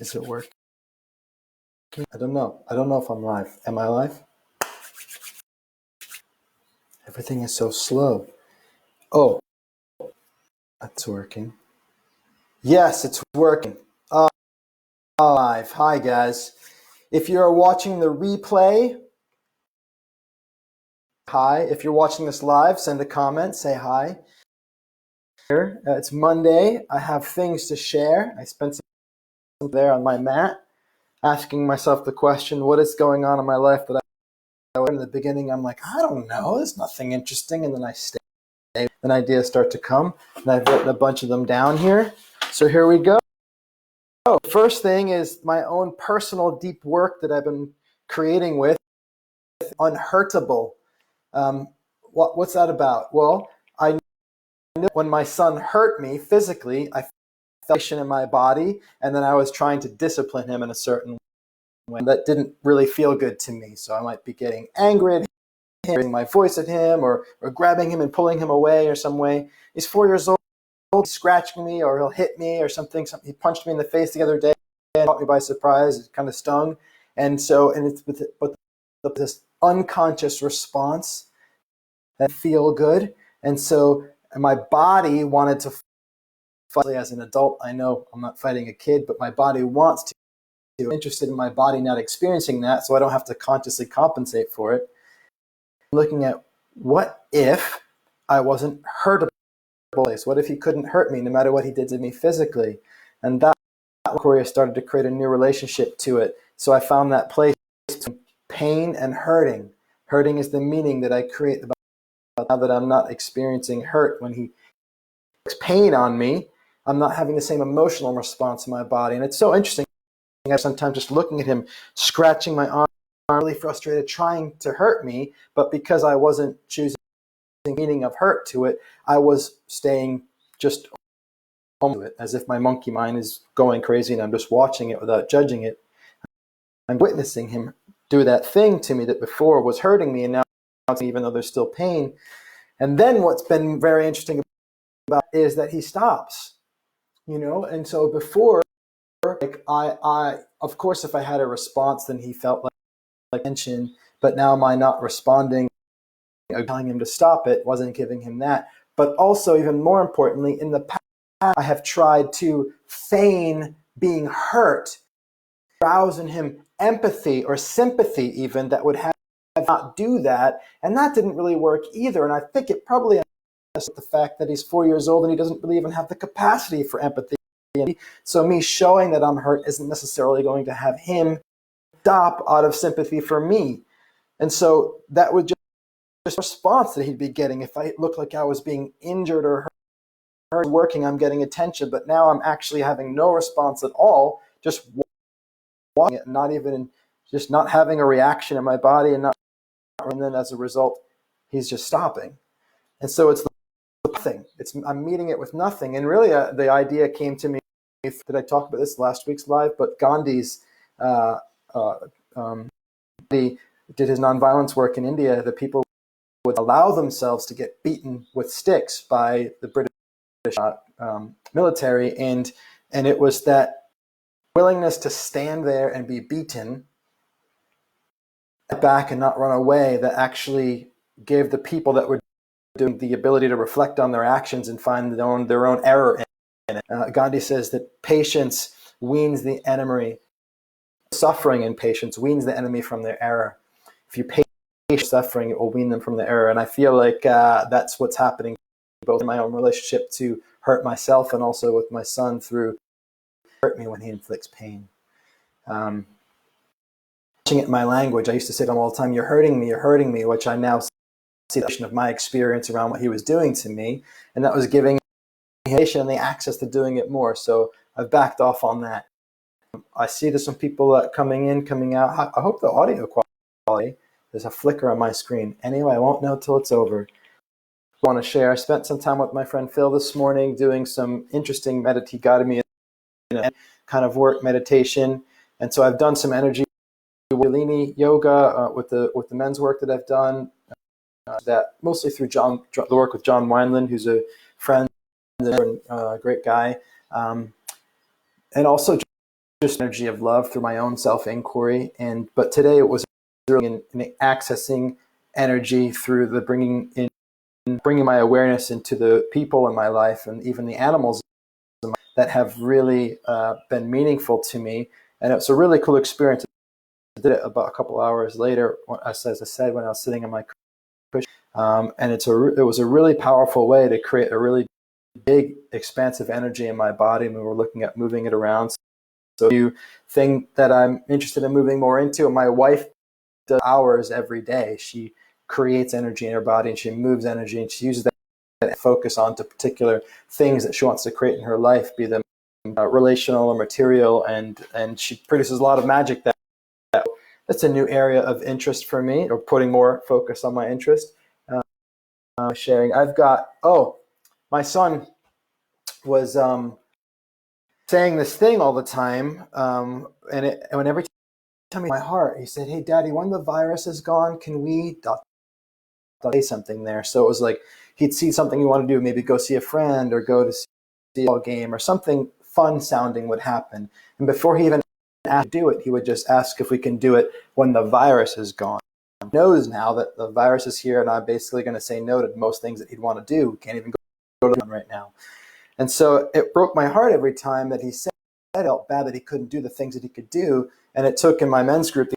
Is it working? I don't know. I don't know if I'm live. Am I live? Everything is so slow. Oh, that's working. Yes, it's working. Live. Hi, guys. If you're watching the replay, hi. If you're watching this live, send a comment. Say hi. It's Monday. I have things to share. I spent some there on my mat, asking myself the question, what is going on in my life that in the beginning, I'm like, I don't know. There's nothing interesting. And then I stay. Then ideas start to come. And I've written a bunch of them down here. So here we go. First thing is my own personal deep work that I've been creating with unhurtable. What's that about? Well, I knew when my son hurt me physically, I felt tension in my body, and then I was trying to discipline him in a certain way. That didn't really feel good to me. So I might be getting angry at him, raising my voice at him, or grabbing him and pulling him away or some way. He's 4 years old. Scratching me, or he'll hit me or something. He punched me in the face the other day and caught me by surprise. It kind of stung. And it's with this unconscious response that feel good. And so my body wanted to fight. As an adult, I know I'm not fighting a kid, but my body wants to. I'm interested in my body not experiencing that, so I don't have to consciously compensate for it. I'm looking at what if I wasn't hurtable. What if he couldn't hurt me no matter what he did to me physically? And that where I started to create a new relationship to it. So I found that place between pain and hurting. Hurting is the meaning that I create about now that I'm not experiencing hurt. When he puts pain on me, I'm not having the same emotional response in my body. And it's so interesting. I'm sometimes just looking at him, scratching my arm, really frustrated, trying to hurt me, but because I wasn't choosing meaning of hurt to it, I was staying just home to it, as if my monkey mind is going crazy and I'm just watching it without judging it. I'm witnessing him do that thing to me that before was hurting me, and now even though there's still pain. And then what's been very interesting about it is that he stops, and so before, like I of course, if I had a response, then he felt like tension, but now am I not responding? Telling him to stop it wasn't giving him that. But also, even more importantly, in the past, I have tried to feign being hurt, arouse in him empathy or sympathy even that would have not do that. And that didn't really work either. And I think it probably has the fact that he's 4 years old and he doesn't really even have the capacity for empathy. So me showing that I'm hurt isn't necessarily going to have him stop out of sympathy for me. And so that would just response that he'd be getting if I looked like I was being injured or hurt. Working, I'm getting attention, but now I'm actually having no response at all, just watching it, not even just not having a reaction in my body, and then as a result, he's just stopping. And so it's nothing. I'm meeting it with nothing. And really, the idea came to me. Did I talk about this last week's live? But Gandhi's he did his nonviolence work in India. The people would allow themselves to get beaten with sticks by the British military, and it was that willingness to stand there and be beaten back and not run away that actually gave the people that were doing the ability to reflect on their actions and find their own error in it. Gandhi says that patience weans the enemy, suffering and patience weans the enemy from their error. If you pay suffering, it will wean them from the error. And I feel like that's what's happening both in my own relationship to hurt myself and also with my son through hurt me when he inflicts pain. Watching it in my language, I used to say to him all the time, you're hurting me, which I now see the of my experience around what he was doing to me, and that was giving him the access to doing it more. So I've backed off on that. I see there's some people coming in, coming out. I hope the audio quality. There's a flicker on my screen. Anyway, I won't know till it's over. I want to share. I spent some time with my friend Phil this morning doing some interesting meditation. He guided me in a kind of work meditation. And so I've done some energy yoga with the men's work that I've done. That mostly through the work with John Wineland, who's a friend and a great guy. And also just energy of love through my own self-inquiry. But today it was really in accessing energy through the bringing my awareness into the people in my life and even the animals that have really been meaningful to me. And it's a really cool experience. I did it about a couple hours later, as I said, when I was sitting in my cushion. And it was a really powerful way to create a really big, expansive energy in my body. And we were looking at moving it around. So, new thing that I'm interested in moving more into. And my wife does hours every day. She creates energy in her body and she moves energy and she uses that to focus on to particular things that she wants to create in her life, be them relational or material. And she produces a lot of magic that's a new area of interest for me, or putting more focus on my interest. Sharing. My son was saying this thing all the time, and every time in my heart, he said, "Hey, Daddy, when the virus is gone, can we say something there?" So it was like he'd see something he wanted to do, maybe go see a friend or go to see a ball game or something fun sounding would happen. And before he even asked to do it, he would just ask if we can do it when the virus is gone. He knows now that the virus is here, and I'm basically going to say no to most things that he'd want to do. Can't even go to them right now. And so it broke my heart every time that he said it. Felt bad that he couldn't do the things that he could do. And it took in my men's group,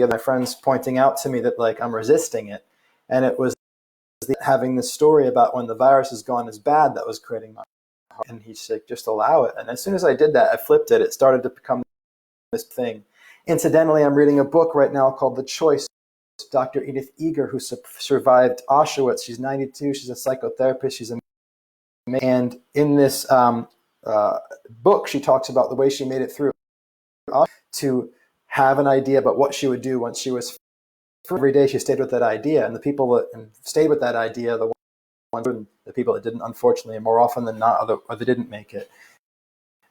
my friends pointing out to me that like I'm resisting it. And it was having this story about when the virus is gone is bad that was creating my heart. And he's like, just allow it. And as soon as I did that, I flipped it. It started to become this thing. Incidentally, I'm reading a book right now called The Choice. Dr. Edith Eger, who survived Auschwitz. She's 92. She's a psychotherapist. She's amazing. And in this book, she talks about the way she made it through to have an idea about what she would do once she was free. Every day she stayed with that idea, and the people that stayed with that idea, the people that didn't, unfortunately, more often than not, or they didn't make it.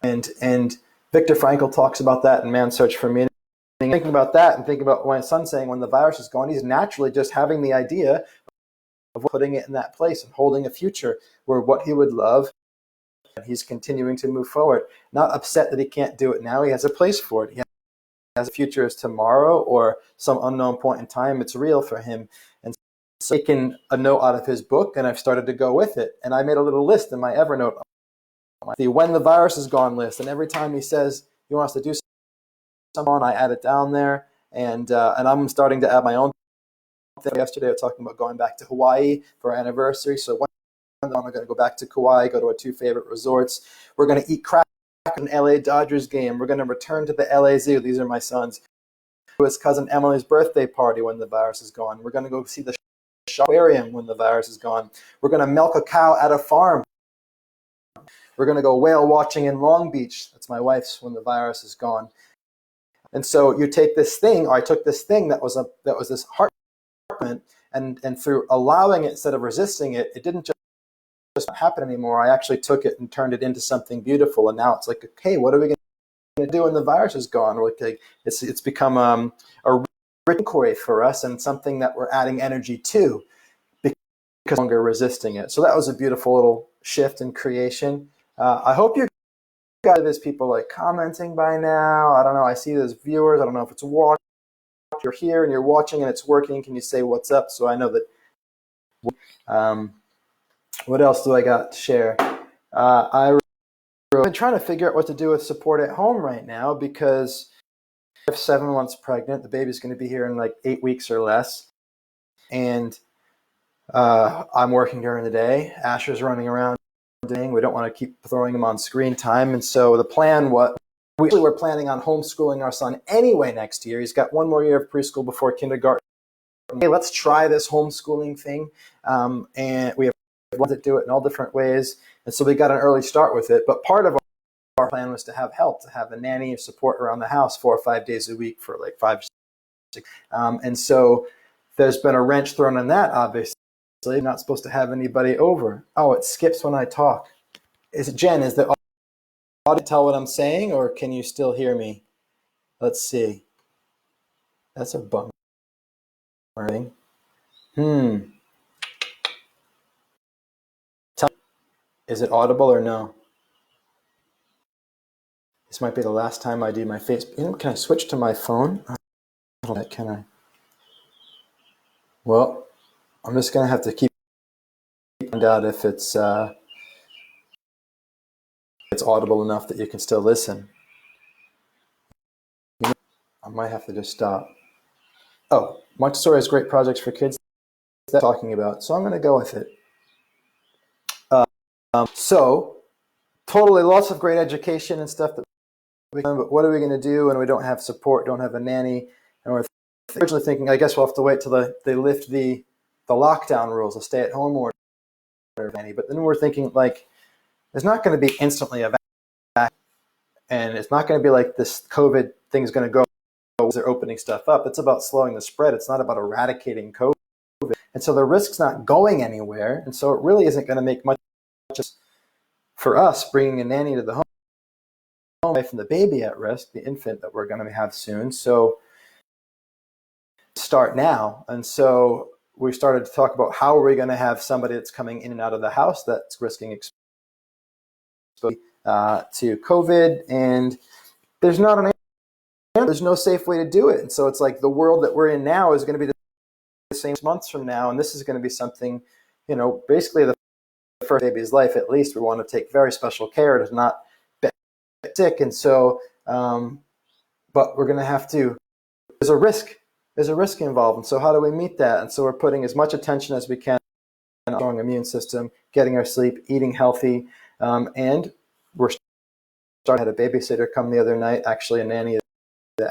And Viktor Frankl talks about that in Man's Search for Meaning. Thinking about that and thinking about my son saying when the virus is gone, he's naturally just having the idea of putting it in that place and holding a future where what he would love, and he's continuing to move forward. Not upset that he can't do it now. He has a place for it. He has a future as tomorrow or some unknown point in time. It's real for him. And so taking a note out of his book, and I've started to go with it. And I made a little list in my Evernote, the when the virus is gone list. And every time he says he wants to do something, I add it down there. And I'm starting to add my own thing. Yesterday I was talking about going back to Hawaii for our anniversary. So I'm going to go back to Kauai, go to our 2 favorite resorts. We're going to eat crap at an LA Dodgers game. We're going to return to the LA Zoo. These are my sons. His cousin Emily's birthday party when the virus is gone. We're going to go see the aquarium when the virus is gone. We're going to milk a cow at a farm. We're going to go whale watching in Long Beach. That's my wife's when the virus is gone. And so you take this thing, or I took this thing that was this heart, and through allowing it instead of resisting it, it didn't just happen anymore. I actually took it and turned it into something beautiful. And now it's like, okay, what are we going to do when the virus is gone? Like, it's become a inquiry for us and something that we're adding energy to because we're no longer resisting it. So that was a beautiful little shift in creation. I hope you guys, there's people like commenting by now. I don't know. I see there's viewers. I don't know if it's watching. You're here and you're watching and it's working. Can you say what's up so I know that? What else do I got to share? I've been trying to figure out what to do with support at home right now because I'm 7 months pregnant. The baby's going to be here in like 8 weeks or less. And I'm working during the day. Asher's running around. We don't want to keep throwing him on screen time. And so the plan we were planning on homeschooling our son anyway next year. He's got 1 more year of preschool before kindergarten. Hey, let's try this homeschooling thing. And we have ones that do it in all different ways. And so we got an early start with it. But part of our plan was to have help, to have a nanny or support around the house 4 or 5 days a week for like 5, 6. And so there's been a wrench thrown in that, obviously. You're not supposed to have anybody over. Oh, it skips when I talk. Is it Jen? Is the audio tell what I'm saying, or can you still hear me? Let's see. That's a bummer. Tell me, is it audible or no? This might be the last time I do my face. Can I switch to my phone? Can I? Well, I'm just going to have to keep find out if it's audible enough that you can still listen. I might have to just stop. Oh, Montessori has great projects for kids. That's what I'm talking about. So I'm going to go with it. So totally lots of great education and stuff that we can, but what are we going to do when we don't have support, don't have a nanny, and we're originally thinking, I guess we'll have to wait till they lift the lockdown rules, the stay-at-home order, nanny. But then we're thinking, like, there's not going to be instantly a vaccine, and it's not going to be like this COVID thing is going to go as they're opening stuff up. It's about slowing the spread. It's not about eradicating COVID. And so the risk's not going anywhere, and so it really isn't going to make much for us bringing a nanny to the home, wife and the baby at risk, the infant that we're going to have soon. So start now. And so we started to talk about how are we going to have somebody that's coming in and out of the house that's risking exposure to COVID, and there's no safe way to do it. And so it's like the world that we're in now is going to be the same months from now, and this is going to be something, basically the first baby's life, at least we want to take very special care to not get sick. And so but we're going to have to, there's a risk involved, and so how do we meet that? And so we're putting as much attention as we can on a strong immune system, getting our sleep, eating healthy, and we're starting. I had a babysitter come the other night, actually a nanny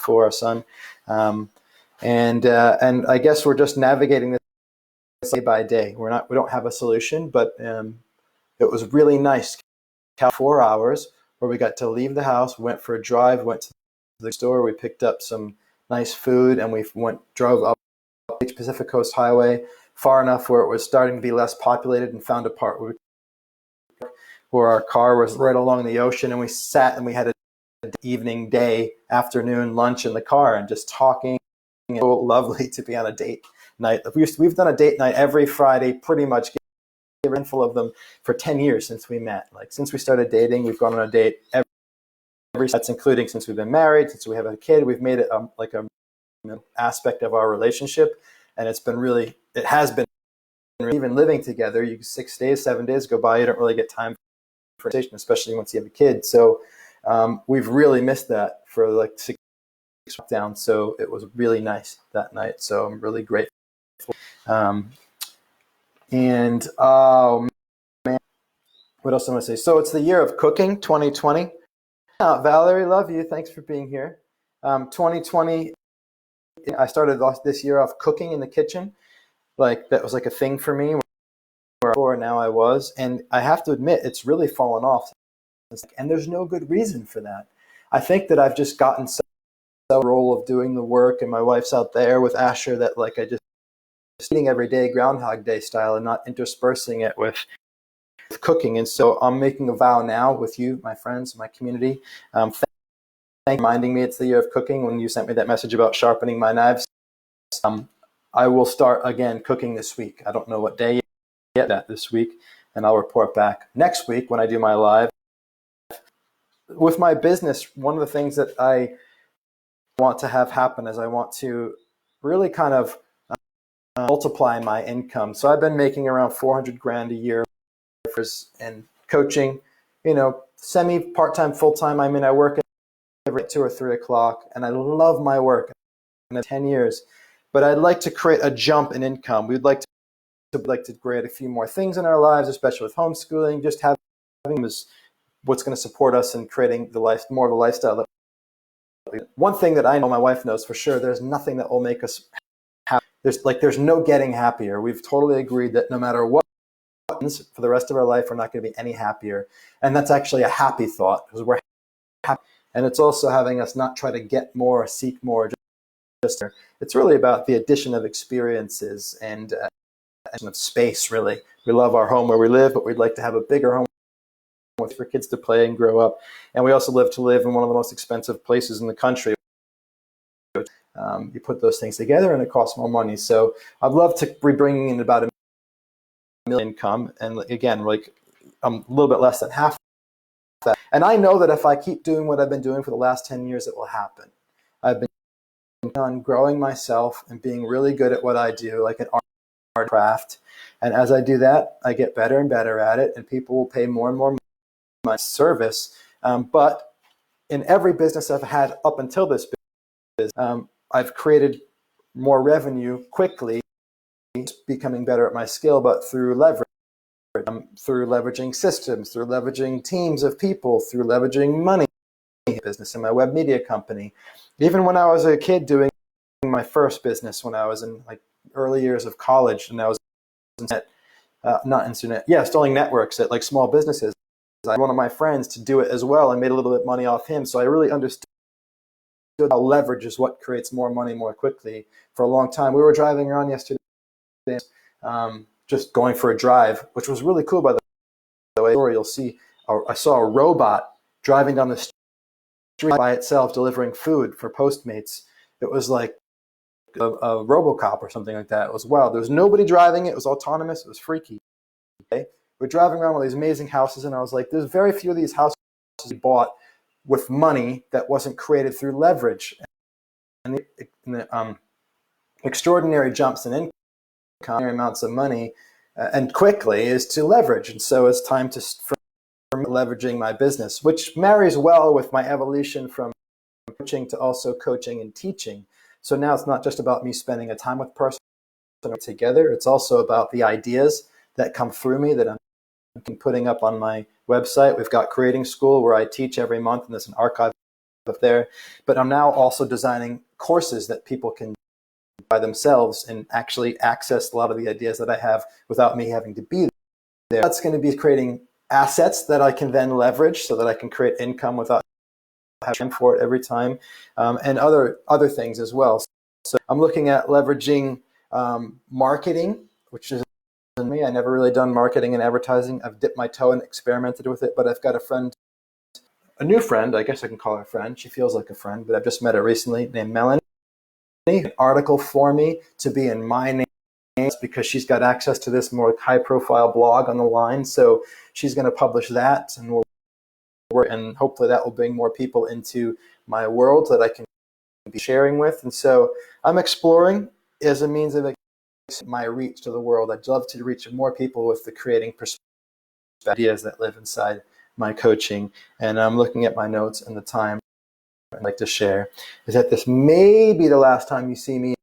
for our son, and I guess we're just navigating this day by day. We don't have a solution, but it was really nice. 4 hours where we got to leave the house, went for a drive, went to the store, we picked up some nice food, and we drove up the Pacific Coast Highway far enough where it was starting to be less populated, and found a part where our car was right along the ocean, and we sat and we had an evening, day, afternoon, lunch in the car and just talking. It was so lovely to be on a date night. We've done a date night every Friday, pretty much, a handful of them for 10 years since we met. Like, since we started dating, we've gone on a date every, that's including since we've been married, since we have a kid. We've made it like a aspect of our relationship, and it has been even living together. 6 days, 7 days go by, you don't really get time for conversation, especially once you have a kid. So we've really missed that for like 6 weeks down. So it was really nice that night. So I'm really grateful. And oh man, what else am I say? So it's the year of cooking, 2020. Valerie, love you. Thanks for being here. 2020, I started this year off cooking in the kitchen. Like, that was like a thing for me. Before, now I was, and I have to admit, it's really fallen off. And there's no good reason for that. I think that I've just gotten so role of doing the work, and my wife's out there with Asher, that like I just eating every day, Groundhog Day style, and not interspersing it with cooking. And so I'm making a vow now with you, my friends, my community. Thank you for reminding me it's the year of cooking when you sent me that message about sharpening my knives. I will start again cooking this week. I don't know what day yet, that this week, and I'll report back next week when I do my live. With my business, one of the things that I want to have happen is I want to really kind of multiply my income. So I've been making around 400 grand a year in coaching, semi part-time, full-time. I mean, I work every 2 or 3 o'clock, and I love my work. In 10 years, but I'd like to create a jump in income. We'd like to create a few more things in our lives, especially with homeschooling. Just having is what's going to support us in creating more of a lifestyle. One thing that I know my wife knows for sure: there's nothing that will make us happy. There's no getting happier. We've totally agreed that no matter what happens for the rest of our life, we're not going to be any happier, and that's actually a happy thought, because we're happy. And it's also having us not try to get more or seek more. It's really about the addition of experiences and of space, really. We love our home where we live, but we'd like to have a bigger home for kids to play and grow up. And we also live in one of the most expensive places in the country. You put those things together and it costs more money. So I'd love to be bringing in about $1 million income. And again, like, I'm a little bit less than half And I know that if I keep doing what I've been doing for the last 10 years, it will happen. I've been on growing myself and being really good at what I do, like an art craft. And as I do that, I get better and better at it, and people will pay more and more money for my service. But in every business I've had up until this business, I've created more revenue quickly, becoming better at my skill, but through leverage. Through leveraging systems, through leveraging teams of people, through leveraging money business in my web media company. Even when I was a kid doing my first business, when I was in like early years of college, and I was installing networks at like small businesses. I had one of my friends to do it as well and made a little bit of money off him. So I really understood how leverage is what creates more money more quickly for a long time. We were driving around yesterday, just going for a drive, which was really cool by the way. You'll see, I saw a robot driving down the street by itself delivering food for Postmates. It was like a RoboCop or something like that. It was wild. There was nobody driving it. It was autonomous. It was freaky. Okay? We're driving around with these amazing houses, and I was like, there's very few of these houses we bought with money that wasn't created through leverage. And the extraordinary jumps in income, amounts of money, and quickly is to leverage. And so it's time for leveraging my business, which marries well with my evolution from coaching to also coaching and teaching. So now it's not just about me spending a time with person together. It's also about the ideas that come through me that I'm putting up on my website. We've got Creating School where I teach every month, and there's an archive up there. But I'm now also designing courses that people can by themselves and actually access a lot of the ideas that I have without me having to be there. That's going to be creating assets that I can then leverage so that I can create income without having for it every time, and other things as well. So I'm looking at leveraging marketing, which is me. I never really done marketing and advertising. I've dipped my toe and experimented with it, but I've got a new friend, I guess I can call her a friend. She feels like a friend, but I've just met her recently, named Melanie. An article for me to be in my name because she's got access to this more high-profile blog on the line. So she's going to publish that, and hopefully that will bring more people into my world that I can be sharing with. And so I'm exploring as a means of my reach to the world. I'd love to reach more people with the creating perspective ideas that live inside my coaching. And I'm looking at my notes and the time I'd like to share is that this may be the last time you see me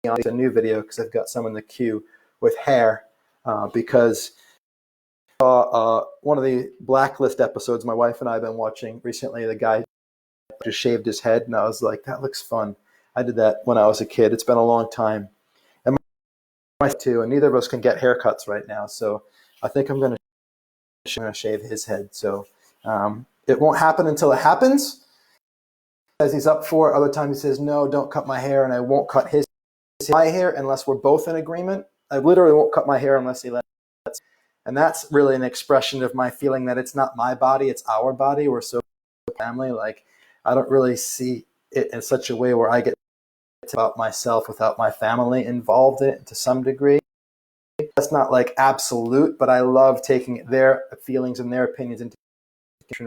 on a new video, because I've got some in the queue with hair, because one of the Blacklist episodes my wife and I have been watching recently, the guy just shaved his head, and I was like, that looks fun. I did that when I was a kid. It's been a long time. And my too, and neither of us can get haircuts right now, so I think I'm going to shave his head. So it won't happen until it happens. As he's up for, other times he says, no, don't cut my hair, and I won't cut my hair unless we're both in agreement. I literally won't cut my hair unless he lets. And that's really an expression of my feeling that it's not my body, it's our body. We're so family. Like, I don't really see it in such a way where I get about myself without my family involved in it to some degree. That's not like absolute, but I love taking their feelings and their opinions into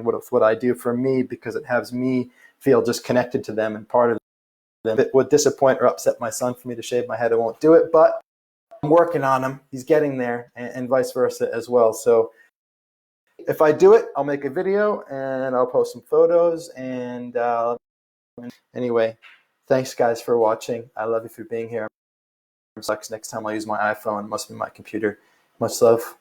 what I do for me, because it has me feel just connected to them and part of them. It would disappoint or upset my son for me to shave my head. I won't do it, but I'm working on him. He's getting there, and vice versa as well. So if I do it, I'll make a video and I'll post some photos. And anyway, thanks guys for watching. I love you for being here. Sucks. Next time I'll use my iPhone. It must be my computer. Much love.